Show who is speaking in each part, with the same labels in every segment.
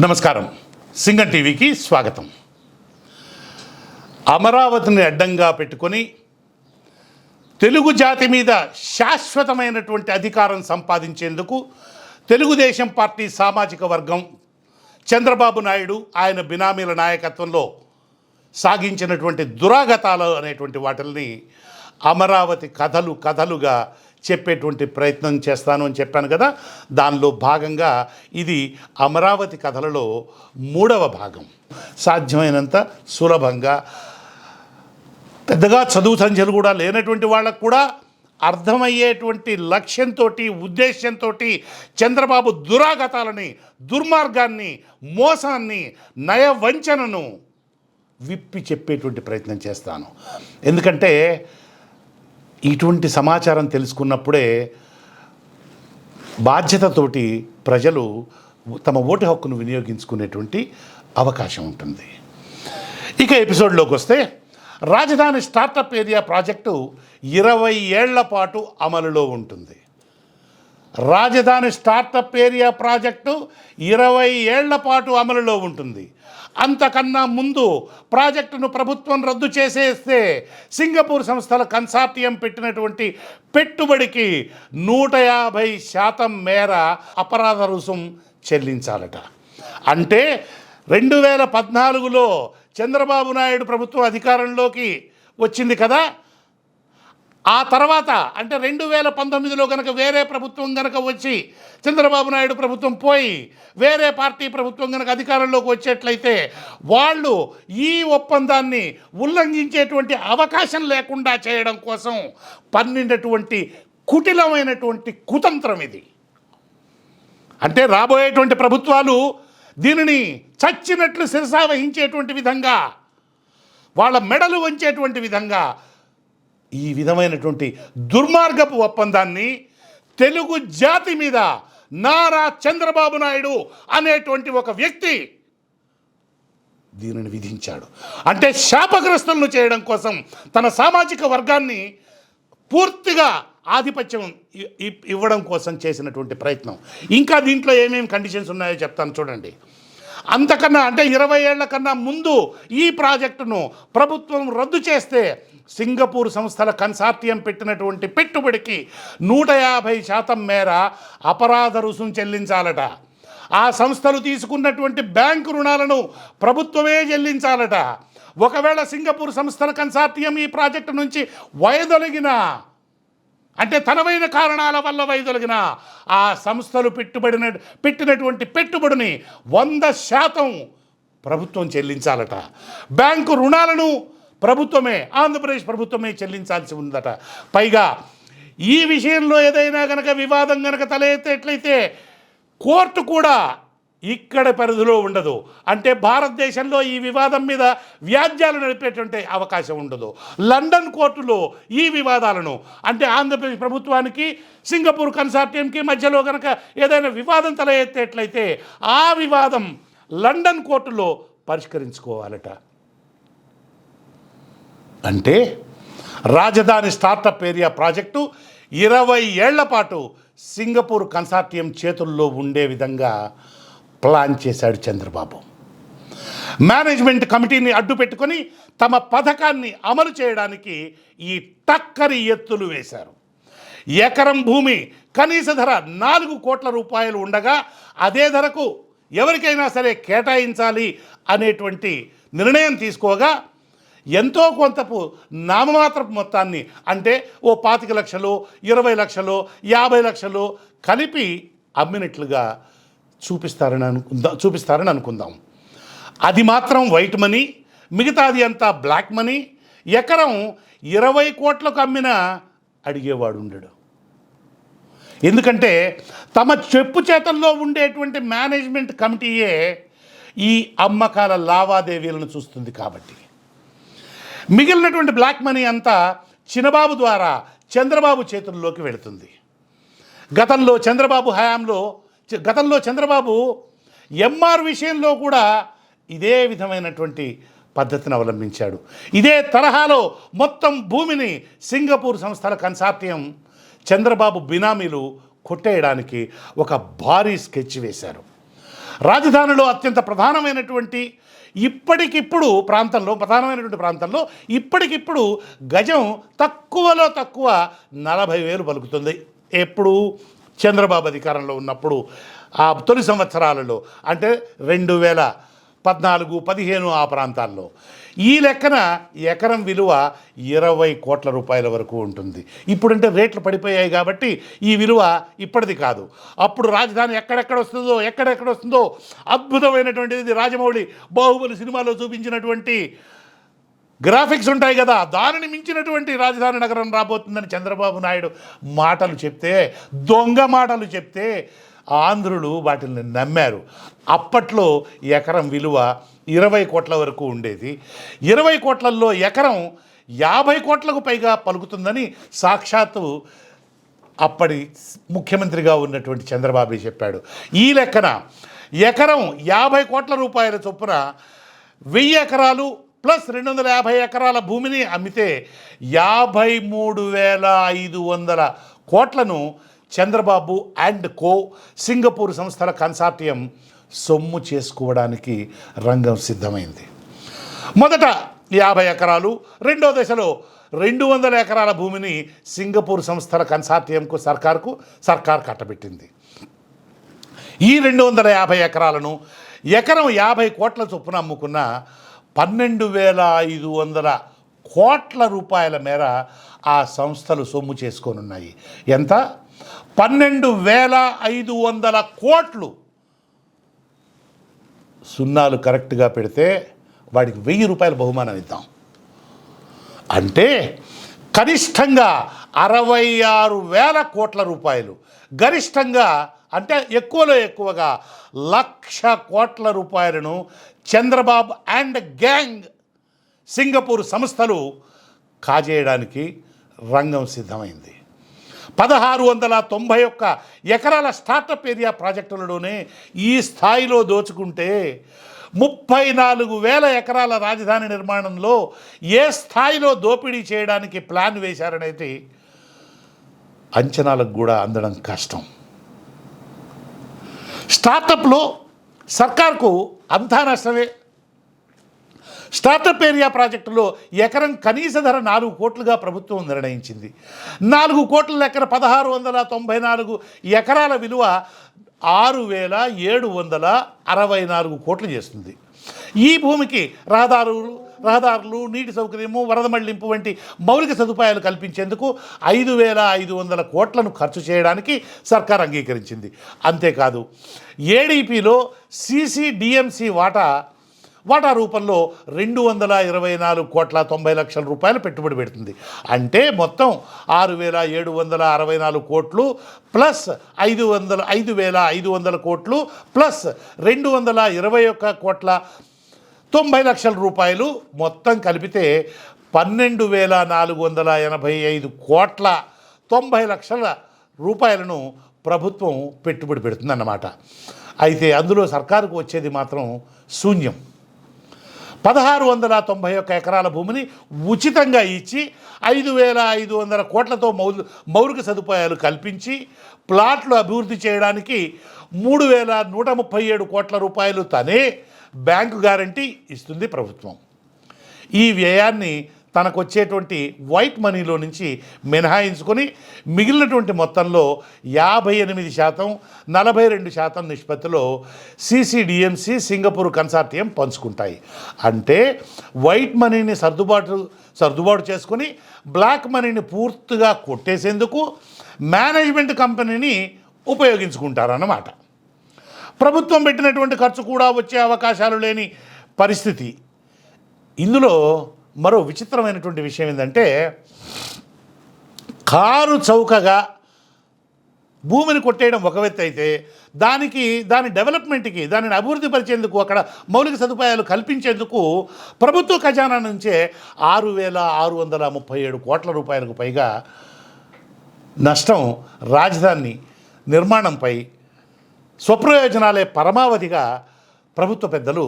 Speaker 1: నమస్కారం. సింగం టీవీకి స్వాగతం. అమరావతిని అడ్డంగా పెట్టుకొని తెలుగు జాతి మీద శాశ్వతమైనటువంటి అధికారం సంపాదించేందుకు తెలుగుదేశం పార్టీ సామాజిక వర్గం చంద్రబాబు నాయుడు ఆయన బినామీల నాయకత్వంలో సాగించినటువంటి దురాగతాలు అనేటువంటి వాటిల్ని అమరావతి కథలుగా చెప్పేటువంటి ప్రయత్నం చేస్తాను అని చెప్పాను కదా. దానిలో భాగంగా ఇది అమరావతి కథలలో 3వ భాగం. సాధ్యమైనంత సులభంగా పెద్దగా చదువు సంఖ్యలు కూడా లేనటువంటి వాళ్ళకు కూడా అర్థమయ్యేటువంటి లక్ష్యంతో ఉద్దేశంతో చంద్రబాబు దురాగతాలని, దుర్మార్గాన్ని, మోసాన్ని, నయవంచనను విప్పి చెప్పేటువంటి ప్రయత్నం చేస్తాను. ఎందుకంటే ఇటువంటి సమాచారం తెలుసుకున్నప్పుడే బాధ్యతతోటి ప్రజలు తమ ఓటు హక్కును వినియోగించుకునేటువంటి అవకాశం ఉంటుంది. ఇక ఎపిసోడ్లోకి వస్తే, రాజధాని స్టార్టప్ ఏరియా ప్రాజెక్టు 20 ఏళ్ల పాటు అమలులో ఉంటుంది. రాజధాని స్టార్టప్ ఏరియా ప్రాజెక్టు 20 ఏళ్ల పాటు అమలులో ఉంటుంది. అంతకన్నా ముందు ప్రాజెక్టును ప్రభుత్వం రద్దు చేసేస్తే సింగపూర్ సంస్థల కన్సార్టియం పెట్టినటువంటి పెట్టుబడికి 150% మేర అపరాధ రుసుం చెల్లించాలట. అంటే 2014లో చంద్రబాబు నాయుడు ప్రభుత్వం అధికారంలోకి వచ్చింది కదా. ఆ తర్వాత అంటే 2019లో కనుక వేరే ప్రభుత్వం కనుక వచ్చి చంద్రబాబు నాయుడు ప్రభుత్వం పోయి వేరే పార్టీ ప్రభుత్వం కనుక అధికారంలోకి వచ్చేట్లయితే వాళ్ళు ఈ ఒప్పందాన్ని ఉల్లంఘించేటువంటి అవకాశం లేకుండా చేయడం కోసం పన్నినటువంటి కుటిలమైనటువంటి కుతంత్రం ఇది. అంటే రాబోయేటువంటి ప్రభుత్వాలు దీనిని చచ్చినట్లు శిరసావహించేటువంటి విధంగా, వాళ్ళ మెడలు వంచేటువంటి విధంగా ఈ విధమైనటువంటి దుర్మార్గపు ఒప్పందాన్ని తెలుగు జాతి మీద నారా చంద్రబాబు నాయుడు అనేటువంటి ఒక వ్యక్తి దీనిని విధించాడు. అంటే శాపగ్రస్తులను చేయడం కోసం తన సామాజిక వర్గాన్ని పూర్తిగా ఆధిపత్యం ఇవ్వడం కోసం చేసినటువంటి ప్రయత్నం. ఇంకా దీంట్లో ఏమేమి కండిషన్స్ ఉన్నాయో చెప్తాను చూడండి. అంతకన్నా అంటే 20 ఏళ్ల కన్నా ముందు ఈ ప్రాజెక్టును ప్రభుత్వం రద్దు చేస్తే సింగపూర్ సంస్థల కన్సార్టియం పెట్టినటువంటి పెట్టుబడికి 150% మేర అపరాధ రుసుం చెల్లించాలట. ఆ సంస్థలు తీసుకున్నటువంటి బ్యాంకు రుణాలను ప్రభుత్వమే చెల్లించాలట. ఒకవేళ సింగపూర్ సంస్థల కన్సార్టియం ఈ ప్రాజెక్టు నుంచి వైదొలిగినా, అంటే తనవైన కారణాల వల్ల వైదొలిగిన ఆ సంస్థలు పెట్టినటువంటి పెట్టుబడిని 100% ప్రభుత్వం చెల్లించాలట. బ్యాంకు రుణాలను ప్రభుత్వమే, ఆంధ్రప్రదేశ్ ప్రభుత్వమే చెల్లించాల్సి ఉందట. పైగా ఈ విషయంలో ఏదైనా కనుక వివాదం కనుక తలెత్తేట్లయితే కోర్టు కూడా ఇక్కడ పరిధిలో ఉండదు. అంటే భారతదేశంలో ఈ వివాదం మీద వ్యాజ్యాలు నడిపేటువంటి అవకాశం ఉండదు. లండన్ కోర్టులో ఈ వివాదాలను, అంటే ఆంధ్రప్రదేశ్ ప్రభుత్వానికి సింగపూర్ కన్సార్టియంకి మధ్యలో కనుక ఏదైనా వివాదం తల ఎత్తేట్లయితే ఆ వివాదం లండన్ కోర్టులో పరిష్కరించుకోవాలట. అంటే రాజధాని స్టార్టప్ ఏరియా ప్రాజెక్టు 20 ఏళ్ల పాటు సింగపూర్ కన్సార్టియం చేతుల్లో ఉండే విధంగా ప్లాన్ చేశాడు చంద్రబాబు. మేనేజ్మెంట్ కమిటీని అడ్డు పెట్టుకొని తమ పథకాన్ని అమలు చేయడానికి ఈ టక్కరి ఎత్తులు వేశారు. ఎకరం భూమి కనీస ధర 4 కోట్ల రూపాయలు ఉండగా అదే ధరకు ఎవరికైనా సరే కేటాయించాలి అనేటువంటి నిర్ణయం తీసుకోగా ఎంతో కొంతపు నామమాత్రపు మొత్తాన్ని, అంటే ఓ 25 లక్షలు, 20 లక్షలు, 50 లక్షలు కలిపి అమ్మినట్లుగా చూపిస్తారని అనుకుందాం. అది మాత్రం వైట్ మనీ, మిగతాది అంతా బ్లాక్ మనీ. ఎకరం 20 కోట్లకు అమ్మినా అడిగేవాడు ఉండడు. ఎందుకంటే తమ చెప్పు చేతల్లో ఉండేటువంటి మేనేజ్మెంట్ కమిటీయే ఈ అమ్మకాల లావాదేవీలను చూస్తుంది కాబట్టి. మిగిలినటువంటి బ్లాక్ మనీ అంతా చినబాబు ద్వారా చంద్రబాబు చేతుల్లోకి వెళుతుంది. గతంలో చంద్రబాబు ఎంఆర్ విషయంలో కూడా ఇదే విధమైనటువంటి పద్ధతిని అవలంబించాడు. ఇదే తరహాలో మొత్తం భూమిని సింగపూర్ సంస్థల కన్సార్టియం చంద్రబాబు బినామీలు కొట్టేయడానికి ఒక భారీ స్కెచ్ వేశారు. రాజధానిలో అత్యంత ప్రధానమైనటువంటి ప్రధానమైనటువంటి ప్రాంతంలో ఇప్పటికిప్పుడు గజం తక్కువలో తక్కువ 40,000 పలుకుతుంది. ఎప్పుడు చంద్రబాబు అధికారంలో ఉన్నప్పుడు ఆ తొలి సంవత్సరాలలో, అంటే 2014, 15 ఆ ప్రాంతాల్లో ఈ లెక్కన ఎకరం విలువ 20 కోట్ల రూపాయల వరకు ఉంటుంది. ఇప్పుడంటే రేట్లు పడిపోయాయి కాబట్టి ఈ విలువ ఇప్పటిది కాదు. అప్పుడు రాజధాని ఎక్కడెక్కడ వస్తుందో అద్భుతమైనటువంటిది. రాజమౌళి బాహుబలి సినిమాలో చూపించినటువంటి గ్రాఫిక్స్ ఉంటాయి కదా, దానిని మించినటువంటి రాజధాని నగరం రాబోతుందని చంద్రబాబు నాయుడు దొంగ మాటలు చెప్తే ఆంధ్రులు వాటిని నమ్మారు. అప్పట్లో ఎకరం విలువ 20 కోట్ల వరకు ఉండేది. 20 కోట్లలో ఎకరం 50 కోట్లకు పైగా పలుకుతుందని సాక్షాత్తు అప్పటి ముఖ్యమంత్రిగా ఉన్నటువంటి చంద్రబాబు చెప్పాడు. ఈ లెక్కన ఎకరం 50 కోట్ల రూపాయల చొప్పున 1000 ఎకరాలు ప్లస్ 250 ఎకరాల భూమిని అమ్మితే 53,500 కోట్లను చంద్రబాబు అండ్ కో సింగపూర్ సంస్థల కన్సార్టియం సొమ్ము చేసుకోవడానికి రంగం సిద్ధమైంది. మొదట 50 ఎకరాలు, రెండో దశలో 200 ఎకరాల భూమిని సింగపూర్ సంస్థల కన్సార్టియంకు సర్కార్ కట్టబెట్టింది. ఈ 250 ఎకరాలను ఎకరం 50 కోట్ల చొప్పున అమ్ముకున్న 12,500 కోట్ల రూపాయల మేర ఆ సంస్థలు సొమ్ము చేసుకోనున్నాయి. ఎంత? 12,500 కోట్లు. సున్నాలు కరెక్ట్గా పెడితే వాడికి 1000 రూపాయల బహుమానం ఇద్దాం. అంటే కనిష్టంగా 66,000 కోట్ల రూపాయలు, గరిష్టంగా అంటే ఎక్కువలో ఎక్కువగా 1,00,000 కోట్ల రూపాయలను చంద్రబాబు అండ్ గ్యాంగ్ సింగపూర్ సంస్థలు కాజేయడానికి రంగం సిద్ధమైంది. 1691 ఎకరాల స్టార్టప్ ఏరియా ప్రాజెక్టులలోనే ఈ స్థాయిలో దోచుకుంటే 34,000 ఎకరాల రాజధాని నిర్మాణంలో ఏ స్థాయిలో దోపిడీ చేయడానికి ప్లాన్ వేశారనేది అంచనాలకు కూడా అందడం కష్టం. స్టార్టప్లో సర్కార్కు అంతా నష్టమే. స్టార్టప్ ఏరియా ప్రాజెక్టులో ఎకరం కనీస ధర 4 కోట్లుగా ప్రభుత్వం నిర్ణయించింది. 4 కోట్ల ఎకర 1694 ఎకరాల విలువ 6,764 కోట్లు చేస్తుంది. ఈ భూమికి రహదారులు, నీటి సౌకర్యము, వరద మళ్లింపు వంటి మౌలిక సదుపాయాలు కల్పించేందుకు 5,500 కోట్లను ఖర్చు చేయడానికి సర్కార్ అంగీకరించింది. అంతేకాదు ఏడీపీలో CCDMC వాటా రూపంలో 224 కోట్ల 90 లక్షల రూపాయలు పెట్టుబడి పెడుతుంది. అంటే మొత్తం 6,764 కోట్లు ప్లస్ 5,500 కోట్లు ప్లస్ 221 కోట్ల 90 లక్షల రూపాయలు మొత్తం కలిపితే 12,485 కోట్ల 90 లక్షల రూపాయలను ప్రభుత్వం పెట్టుబడి పెడుతుందన్నమాట. అయితే అందులో సర్కారుకు వచ్చేది మాత్రం శూన్యం. 1691 ఎకరాల భూమిని ఉచితంగా ఇచ్చి 5,500 కోట్లతో మౌలిక సదుపాయాలు కల్పించి ప్లాట్లు అభివృద్ధి చేయడానికి 3,137 కోట్ల రూపాయలు తనే బ్యాంకు గ్యారంటీ ఇస్తుంది ప్రభుత్వం. ఈ వ్యయాన్ని తనకు వచ్చేటువంటి వైట్ మనీలో నుంచి మినహాయించుకొని మిగిలినటువంటి మొత్తంలో 58%, 42% నిష్పత్తిలో CCDMC సింగపూర్ కన్సార్టియం పంచుకుంటాయి. అంటే వైట్ మనీని సర్దుబాటు చేసుకొని బ్లాక్ మనీని పూర్తిగా కొట్టేసేందుకు మేనేజ్మెంట్ కంపెనీని ఉపయోగించుకుంటారన్నమాట. ప్రభుత్వం పెట్టినటువంటి ఖర్చు కూడా వచ్చే అవకాశాలు లేని పరిస్థితి. ఇందులో మరో విచిత్రమైనటువంటి విషయం ఏంటంటే, కారు చౌకగా భూమిని కొట్టేయడం ఒక వ్యక్తి అయితే దాని డెవలప్మెంట్కి, దానిని అభివృద్ధి పరిచేందుకు, అక్కడ మౌలిక సదుపాయాలు కల్పించేందుకు ప్రభుత్వ ఖజానా నుంచే 6,637 కోట్ల రూపాయలకు పైగా నష్టం రాజధాని నిర్మాణంపై స్వప్రయోజనాలే పరమావధిగా ప్రభుత్వ పెద్దలు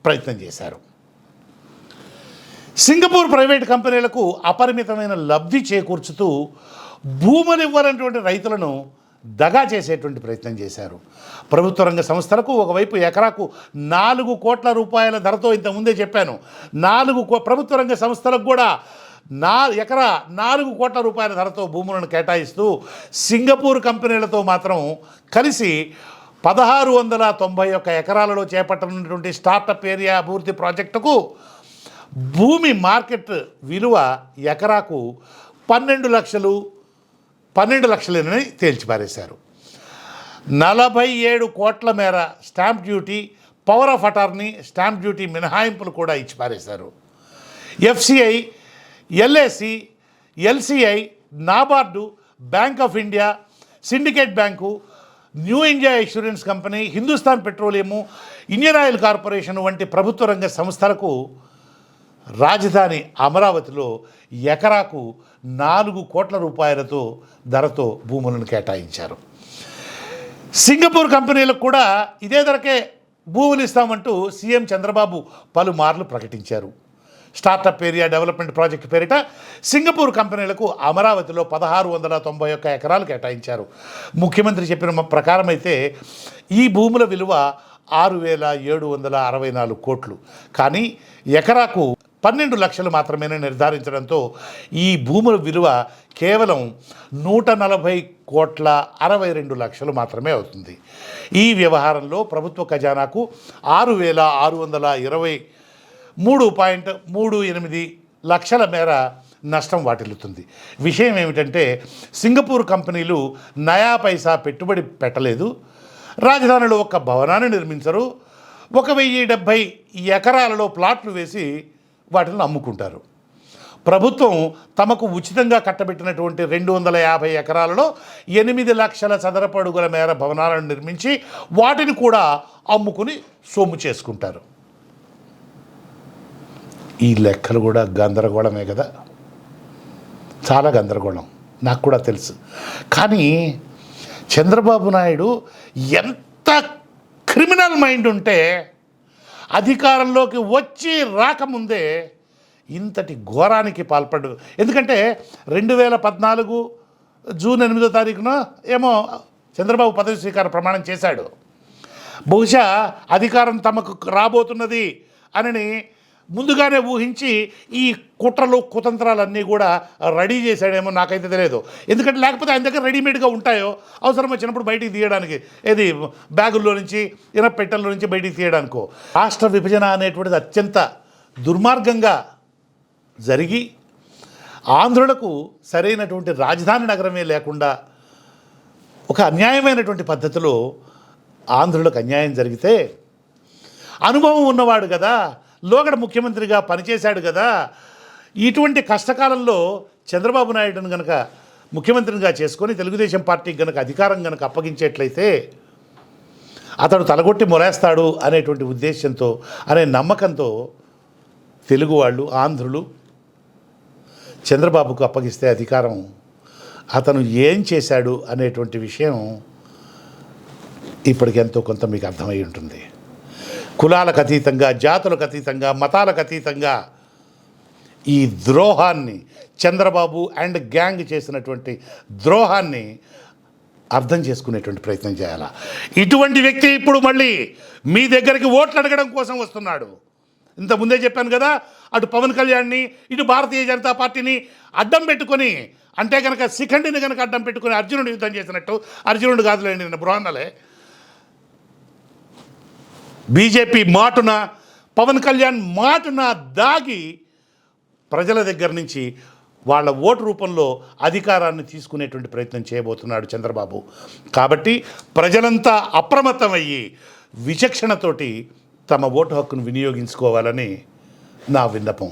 Speaker 1: ప్రయత్నం చేశారు. సింగపూర్ ప్రైవేట్ కంపెనీలకు అపరిమితమైన లబ్ధి చేకూర్చుతూ భూములు ఇవ్వాలన్నటువంటి రైతులను దగా చేసేటువంటి ప్రయత్నం చేశారు. ప్రభుత్వ రంగ సంస్థలకు ఒకవైపు ఎకరాకు 4 కోట్ల రూపాయల ధరతో ఇంతకుముందే చెప్పాను, ప్రభుత్వ రంగ సంస్థలకు కూడా ఎకరా 4 కోట్ల రూపాయల ధరతో భూములను కేటాయిస్తూ సింగపూర్ కంపెనీలతో మాత్రం కలిసి 1691 ఎకరాలలో చేపట్టనున్నటువంటి స్టార్టప్ ఏరియా అభివృద్ధి ప్రాజెక్టుకు భూమి మార్కెట్ విలువ ఎకరాకు 12 లక్షలని తేల్చిపారేశారు. 47 కోట్ల మేర stamp duty, power of attorney, stamp duty మినహాయింపులు కూడా ఇచ్చి పారేశారు. FCI, LAC, LCI, NABARD, bank of India, Syndicate bank, New India insurance company, Hindustan petroleum, Indian oil corporation వంటి ప్రభుత్వ రంగ సంస్థలకు రాజధాని అమరావతిలో ఎకరాకు 4 కోట్ల రూపాయలతో ధరతో భూములను కేటాయించారు. సింగపూర్ కంపెనీలకు కూడా ఇదే ధరకే భూములు ఇస్తామంటూ సీఎం చంద్రబాబు పలుమార్లు ప్రకటించారు. స్టార్టప్ ఏరియా డెవలప్మెంట్ ప్రాజెక్టు పేరిట సింగపూర్ కంపెనీలకు అమరావతిలో 1691 ఎకరాలు కేటాయించారు. ముఖ్యమంత్రి చెప్పిన ప్రకారం అయితే ఈ భూముల విలువ 6,764 కోట్లు, కానీ ఎకరాకు 12 లక్షలు మాత్రమే నిర్ధారించడంతో ఈ భూముల విలువ కేవలం 140,62 లక్షలు మాత్రమే అవుతుంది. ఈ వ్యవహారంలో ప్రభుత్వ ఖజానాకు 6,623.38 లక్షల మేర నష్టం వాటిల్లుతుంది. విషయం ఏమిటంటే సింగపూర్ కంపెనీలు నయా పైసా పెట్టుబడి పెట్టలేదు, రాజధానిలో ఒక భవనాన్ని నిర్మించరు, 1070 ఎకరాలలో ప్లాట్లు వేసి వాటిని అమ్ముకుంటారు. ప్రభుత్వం తమకు ఉచితంగా కట్టబెట్టినటువంటి 250 ఎకరాలలో 8 లక్షల చదరపు అడుగుల మేర భవనాలను నిర్మించి వాటిని కూడా అమ్ముకుని సొమ్ము చేసుకుంటారు. ఈ లెక్కలు కూడా గందరగోళమే కదా, చాలా గందరగోళం, నాకు కూడా తెలుసు. కానీ చంద్రబాబు నాయుడు ఎంత క్రిమినల్ మైండ్ ఉంటే అధికారంలోకి వచ్చి రాకముందే ఇంతటి ఘోరానికి పాల్పడ్డు. ఎందుకంటే 2014 జూన్ 8వ తారీఖున ఏమో చంద్రబాబు పదవి స్వీకార ప్రమాణం చేశాడు. బహుశా అధికారం తమకు రాబోతున్నది అని ముందుగానే ఊహించి ఈ కుట్రలు కుతంత్రాలన్నీ కూడా రెడీ చేశాడేమో, నాకైతే తెలియదు. ఎందుకంటే లేకపోతే ఆయన దగ్గర రెడీమేడ్గా ఉంటాయో, అవసరం వచ్చినప్పుడు బయటికి తీయడానికి, ఏది బ్యాగుల్లో నుంచి పెట్టెల్లో నుంచి బయటికి తీయడానికో. రాష్ట్ర విభజన అనేటువంటిది అత్యంత దుర్మార్గంగా జరిగి ఆంధ్రులకు సరైనటువంటి రాజధాని నగరమే లేకుండా ఒక అన్యాయమైనటువంటి పద్ధతిలో ఆంధ్రులకు అన్యాయం జరిగితే, అనుభవం ఉన్నవాడు కదా, లోగడ ముఖ్యమంత్రిగా పనిచేశాడు కదా, ఇటువంటి కష్టకాలంలో చంద్రబాబు నాయుడును కనుక ముఖ్యమంత్రిగా చేసుకొని తెలుగుదేశం పార్టీకి కనుక అధికారం కనుక అప్పగించేట్లయితే అతడు తలగొట్టి మొరేస్తాడు అనేటువంటి ఉద్దేశంతో, అనే నమ్మకంతో తెలుగు వాళ్ళు, ఆంధ్రులు చంద్రబాబుకు అప్పగిస్తే అధికారం, అతను ఏం చేశాడు అనేటువంటి విషయం ఇప్పటికెంతో కొంత మీకు అర్థమై ఉంటుంది. కులాలకు అతీతంగా, జాతులకు అతీతంగా, మతాలకు అతీతంగా ఈ ద్రోహాన్ని, చంద్రబాబు అండ్ గ్యాంగ్ చేసినటువంటి ద్రోహాన్ని అర్థం చేసుకునేటువంటి ప్రయత్నం చేయాలి. ఇటువంటి వ్యక్తి ఇప్పుడు మళ్ళీ మీ దగ్గరికి ఓట్లు అడగడం కోసం వస్తున్నాడు. ఇంతకుముందే చెప్పాను కదా, అటు పవన్ కళ్యాణ్ని, ఇటు భారతీయ జనతా పార్టీని అడ్డం పెట్టుకొని, అంటే కనుక శిఖండిని కనుక అడ్డం పెట్టుకొని అర్జునుడు యుద్ధం చేసినట్టు, అర్జునుడు కాదులేండి నిన్న బృహన్నలే, బీజేపీ మాటున, పవన్ కళ్యాణ్ మాటున దాగి ప్రజల దగ్గర నుంచి వాళ్ళ ఓటు రూపంలో అధికారాన్ని తీసుకునేటువంటి ప్రయత్నం చేయబోతున్నాడు చంద్రబాబు. కాబట్టి ప్రజలంతా అప్రమత్తమయ్యి విచక్షణతోటి తమ ఓటు హక్కును వినియోగించుకోవాలని నా విన్నపం.